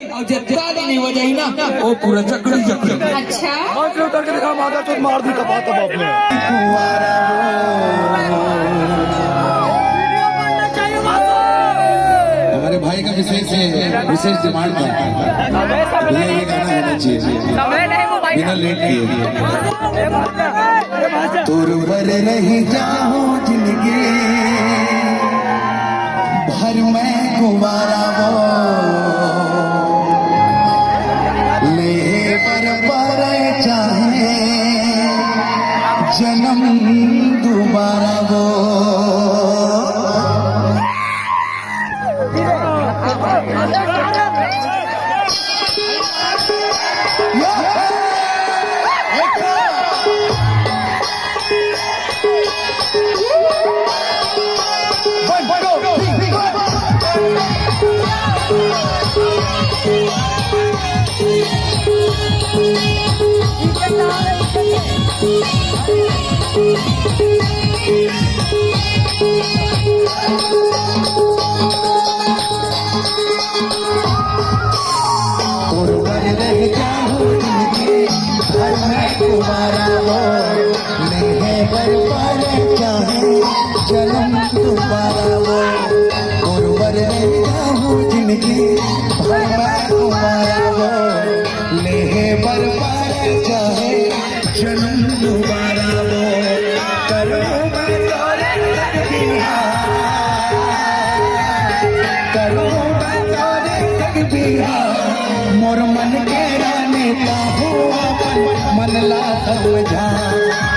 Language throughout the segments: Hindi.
और जब ताली नहीं बजाई ना वो पूरा चकड़ी चकड़ी। अच्छा उतर के दिखा माता तो मार दी तब आपने। हमारे भाई का विशेष डिमांड था, ये गाना होना चाहिए बिना लेट किए। तुर भर नहीं जाऊं जिंदगी भर मैं कुंवारा वो ले पर चाहे जन्म दोबारा वो। तुम्हारा वो नहीं पर चाहे जन्म तुम्हारा वो गुरुवर नहीं जाऊं जिंदगी भर मैं तुम्हारा वो लेहे पर चाहे जन्म तुम्हारा वो करो मैं तोरे करो मैं तोरे मोर मन के रानी का हुआ मन ला समझा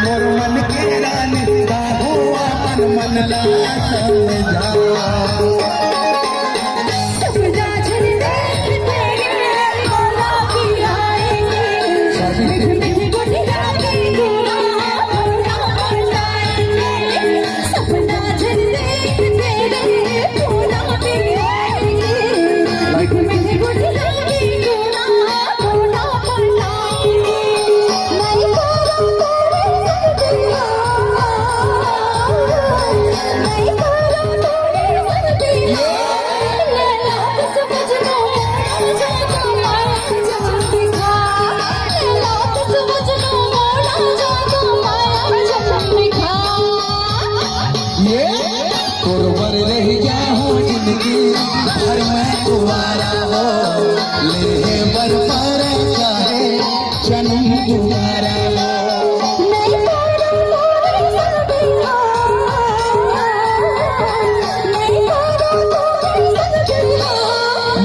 मोर मन के रानी का हुआ मन ला समझा। तुरवर रह जाऊं जिंदगी भर मैं तुम्हारा हो ले बर पर चाहे जन्म तुम्हारा हो।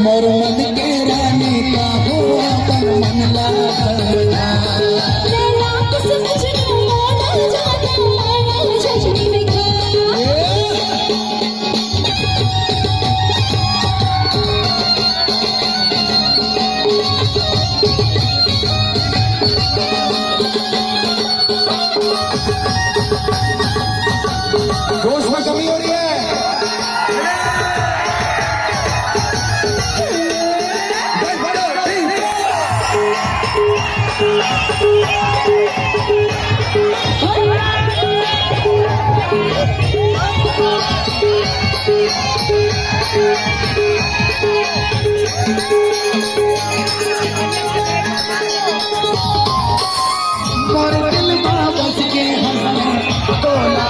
मोर मन के रानी का हुआ मन ला समझा जोश में कमी हो रही है। दिल बस के तोला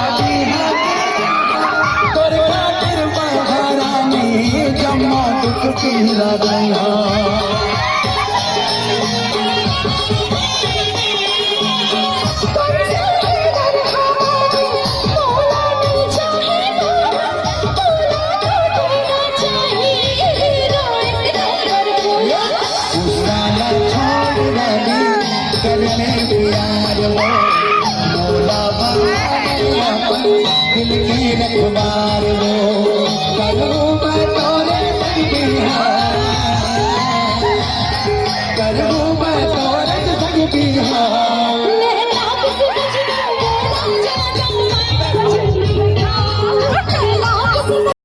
जमा दुख गया करने प्यार वो मौला दिल की रखवार वो करूँ मैं तोरे करूँ मैं तोरे